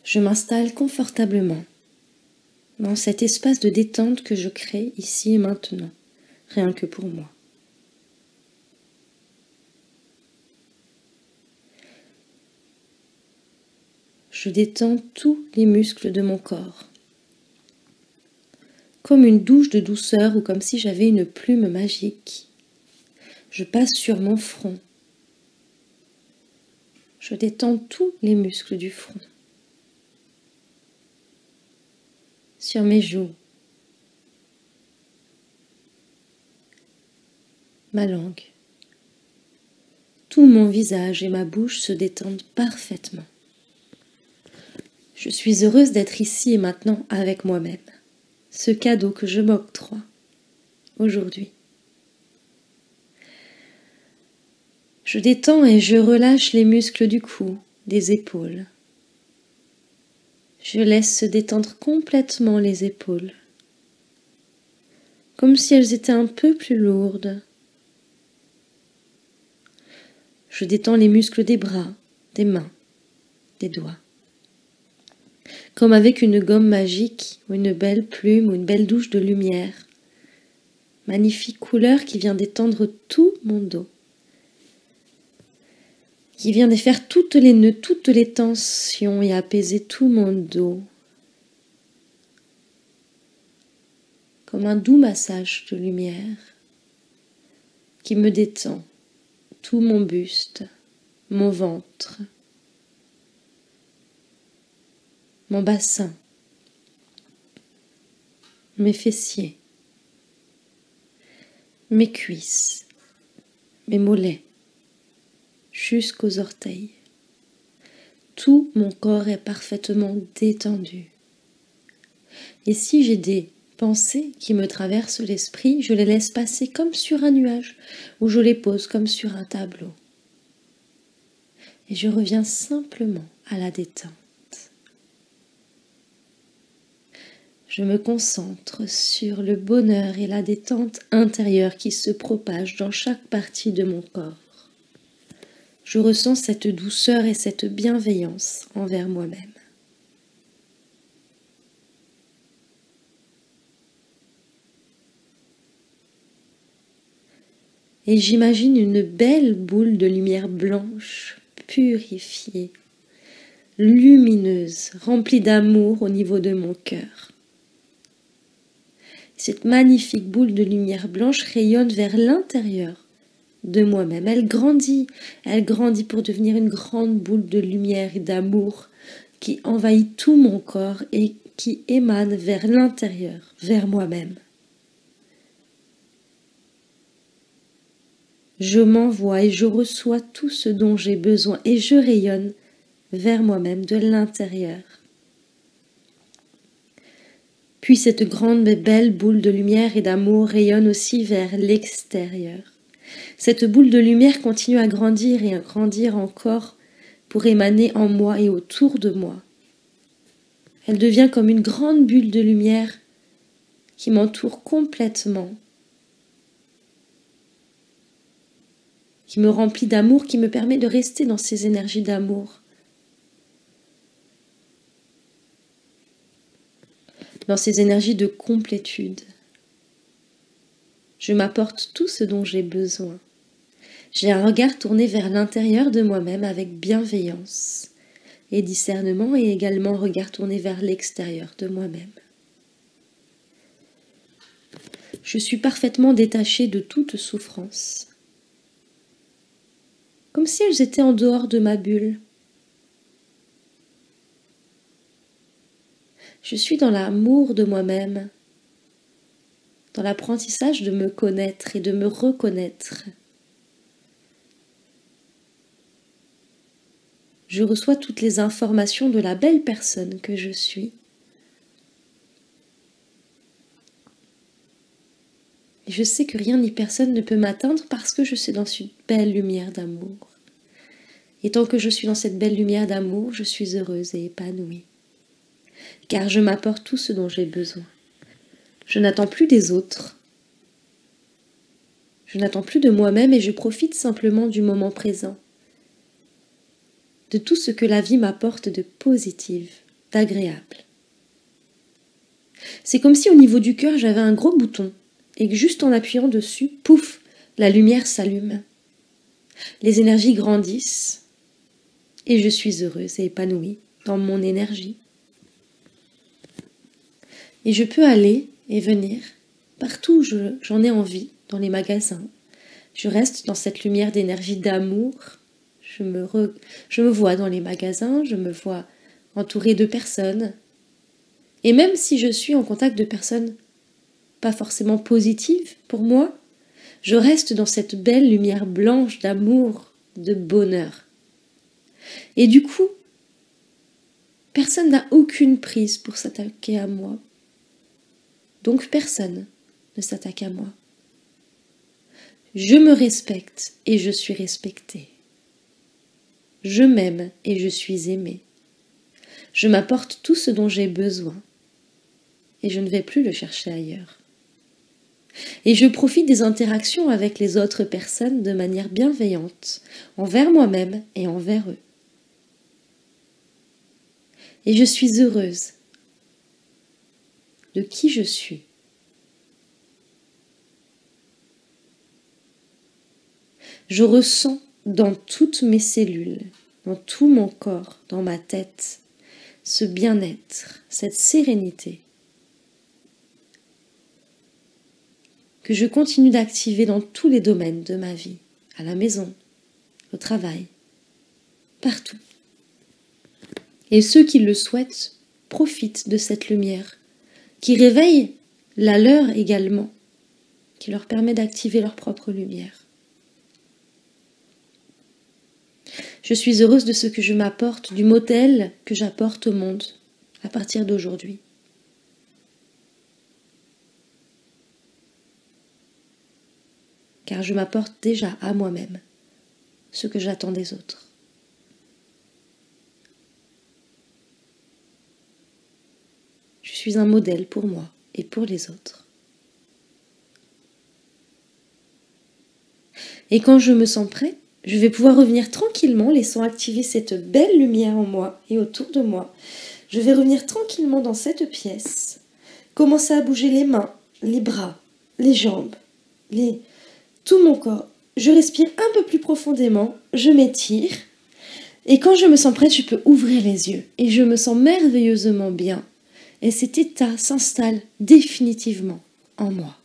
Je m'installe confortablement dans cet espace de détente que je crée ici et maintenant, rien que pour moi. Je détends tous les muscles de mon corps, comme une douche de douceur ou comme si j'avais une plume magique. Je passe sur mon front. Je détends tous les muscles du front. Sur mes joues, ma langue. Tout mon visage et ma bouche se détendent parfaitement. Je suis heureuse d'être ici et maintenant avec moi-même. Ce cadeau que je m'octroie aujourd'hui. Je détends et je relâche les muscles du cou, des épaules. Je laisse se détendre complètement les épaules, comme si elles étaient un peu plus lourdes. Je détends les muscles des bras, des mains, des doigts. Comme avec une gomme magique ou une belle plume ou une belle douche de lumière. Magnifique couleur qui vient détendre tout mon dos. Qui vient défaire toutes les nœuds, toutes les tensions et apaiser tout mon dos. Comme un doux massage de lumière qui me détend tout mon buste, mon ventre, mon bassin, mes fessiers, mes cuisses, mes mollets, jusqu'aux orteils. Tout mon corps est parfaitement détendu. Et si j'ai des pensées qui me traversent l'esprit, je les laisse passer comme sur un nuage, ou je les pose comme sur un tableau. Et je reviens simplement à la détente. Je me concentre sur le bonheur et la détente intérieure qui se propagent dans chaque partie de mon corps. Je ressens cette douceur et cette bienveillance envers moi-même. Et j'imagine une belle boule de lumière blanche, purifiée, lumineuse, remplie d'amour au niveau de mon cœur. Cette magnifique boule de lumière blanche rayonne vers l'intérieur de moi-même. Elle grandit pour devenir une grande boule de lumière et d'amour qui envahit tout mon corps et qui émane vers l'intérieur, vers moi-même. Je m'envoie et je reçois tout ce dont j'ai besoin et je rayonne vers moi-même de l'intérieur. Puis cette grande et belle boule de lumière et d'amour rayonne aussi vers l'extérieur. Cette boule de lumière continue à grandir encore pour émaner en moi et autour de moi. Elle devient comme une grande bulle de lumière qui m'entoure complètement, qui me remplit d'amour, qui me permet de rester dans ces énergies d'amour. Dans ces énergies de complétude. Je m'apporte tout ce dont j'ai besoin. J'ai un regard tourné vers l'intérieur de moi-même avec bienveillance et discernement et également un regard tourné vers l'extérieur de moi-même. Je suis parfaitement détachée de toute souffrance, comme si elles étaient en dehors de ma bulle. Je suis dans l'amour de moi-même, dans l'apprentissage de me connaître et de me reconnaître. Je reçois toutes les informations de la belle personne que je suis. Et je sais que rien ni personne ne peut m'atteindre parce que je suis dans une belle lumière d'amour. Et tant que je suis dans cette belle lumière d'amour, je suis heureuse et épanouie. Car je m'apporte tout ce dont j'ai besoin. Je n'attends plus des autres. Je n'attends plus de moi-même et je profite simplement du moment présent. De tout ce que la vie m'apporte de positif. d'agréable. C'est comme si au niveau du cœur, j'avais un gros bouton et que juste en appuyant dessus, pouf, la lumière s'allume. Les énergies grandissent et je suis heureuse et épanouie dans mon énergie. Et je peux aller et venir partout où j'en ai envie, dans les magasins. Je reste dans cette lumière d'énergie d'amour. Je me vois dans les magasins, je me vois entourée de personnes. Et même si je suis en contact de personnes pas forcément positives pour moi, je reste dans cette belle lumière blanche d'amour, de bonheur. Et du coup, personne n'a aucune prise pour s'attaquer à moi. Donc personne ne s'attaque à moi. Je me respecte et je suis respectée. Je m'aime et je suis aimée. Je m'apporte tout ce dont j'ai besoin et je ne vais plus le chercher ailleurs. Et je profite des interactions avec les autres personnes de manière bienveillante, envers moi-même et envers eux. Et je suis heureuse de qui je suis. Je ressens dans toutes mes cellules, dans tout mon corps, dans ma tête, ce bien-être, cette sérénité que je continue d'activer dans tous les domaines de ma vie, à la maison, au travail, partout. Et ceux qui le souhaitent profitent de cette lumière, qui réveille la leur également, qui leur permet d'activer leur propre lumière. Je suis heureuse de ce que je m'apporte, du modèle que j'apporte au monde à partir d'aujourd'hui. Car je m'apporte déjà à moi-même ce que j'attends des autres. Je suis un modèle pour moi et pour les autres. Et quand je me sens prête, je vais pouvoir revenir tranquillement, laissant activer cette belle lumière en moi et autour de moi. Je vais revenir tranquillement dans cette pièce, commencer à bouger les mains, les bras, les jambes, tout mon corps. Je respire un peu plus profondément, je m'étire. Et quand je me sens prête, je peux ouvrir les yeux. Et je me sens merveilleusement bien. Et cet état s'installe définitivement en moi.